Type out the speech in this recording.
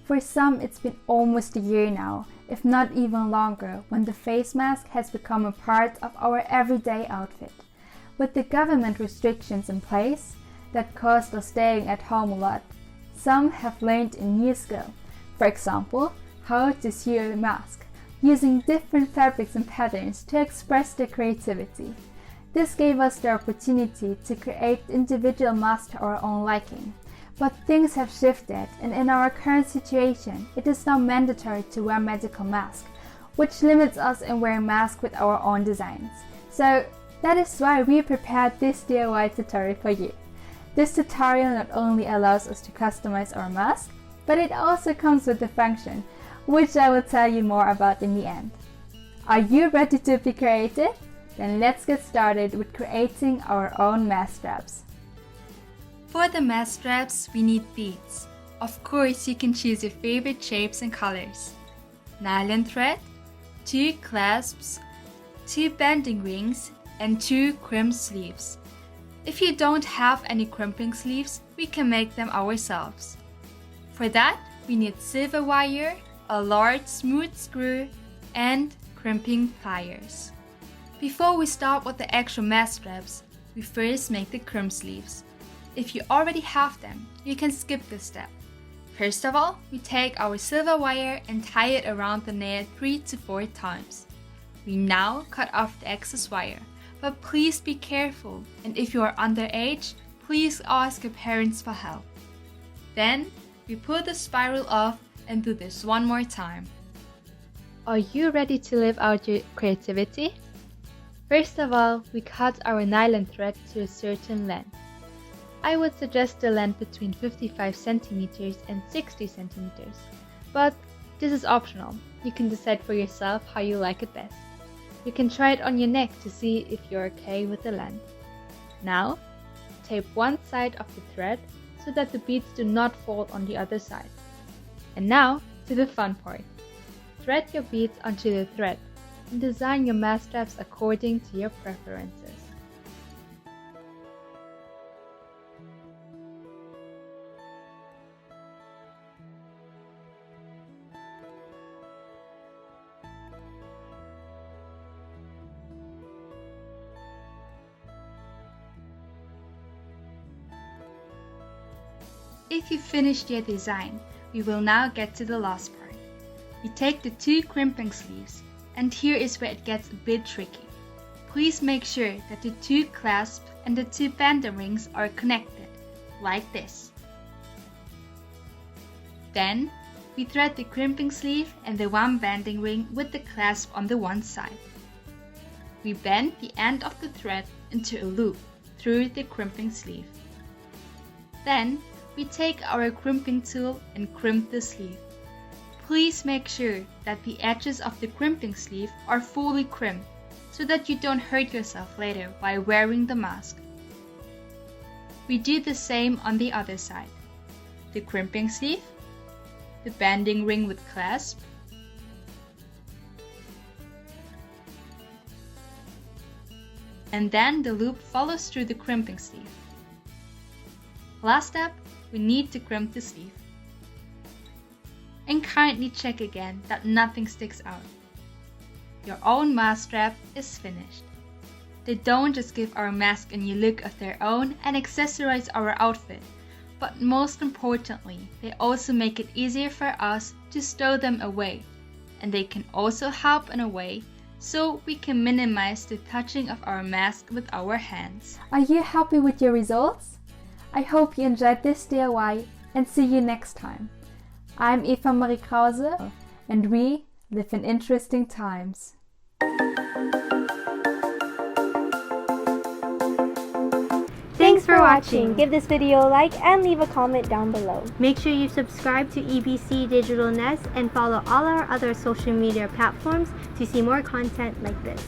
For some, it's been almost a year now, if not even longer, when the face mask has become a part of our everyday outfit. With the government restrictions in place that caused us staying at home a lot, some have learned a new skill. For example, how to sew a mask, using different fabrics and patterns to express their creativity. This gave us the opportunity to create individual masks to our own liking. But things have shifted, and in our current situation, it is now mandatory to wear medical masks, which limits us in wearing masks with our own designs. So that is why we prepared this DIY tutorial for you. This tutorial not only allows us to customize our mask, but it also comes with a function, which I will tell you more about in the end. Are you ready to be creative? Then let's get started with creating our own mask straps. For the mask straps, we need beads. Of course, you can choose your favorite shapes and colors. Nylon thread, 2 clasps, 2 bending rings, and 2 crimp sleeves. If you don't have any crimping sleeves, we can make them ourselves. For that, we need silver wire, a large smooth screw, and crimping pliers. Before we start with the actual mask straps, we first make the crimp sleeves. If you already have them, you can skip this step. First of all, we take our silver wire and tie it around the nail 3 to 4 times. We now cut off the excess wire, but please be careful, and if you are underage, please ask your parents for help. Then, we pull the spiral off and do this one more time. Are you ready to live out your creativity? First of all, we cut our nylon thread to a certain length. I would suggest a length between 55 centimeters and 60 centimeters, but this is optional. You can decide for yourself how you like it best. You can try it on your neck to see if you're okay with the length. Now, tape one side of the thread so that the beads do not fall on the other side. And now, to the fun part. Thread your beads onto the thread and design your mask straps according to your preferences. If you finished your design, we will now get to the last part. We take the 2 crimping sleeves, and here is where it gets a bit tricky. Please make sure that the 2 clasps and the 2 bending rings are connected, like this. Then, we thread the crimping sleeve and the 1 bending ring with the clasp on the one side. We bend the end of the thread into a loop through the crimping sleeve. Then, we take our crimping tool and crimp the sleeve. Please make sure that the edges of the crimping sleeve are fully crimped so that you don't hurt yourself later while wearing the mask. We do the same on the other side. The crimping sleeve, the bending ring with clasp, and then the loop follows through the crimping sleeve. Last step, we need to crimp the sleeve. And kindly check again that nothing sticks out. Your own mask strap is finished. They don't just give our mask a new look of their own and accessorize our outfit, but most importantly, they also make it easier for us to stow them away. And they can also help in a way so we can minimize the touching of our mask with our hands. Are you happy with your results? I hope you enjoyed this DIY and see you next time. I'm Eva-Marie Krause and we live in interesting times. Thanks for watching. Give this video a like and leave a comment down below. Make sure you subscribe to EBC Digital Nest and follow all our other social media platforms to see more content like this.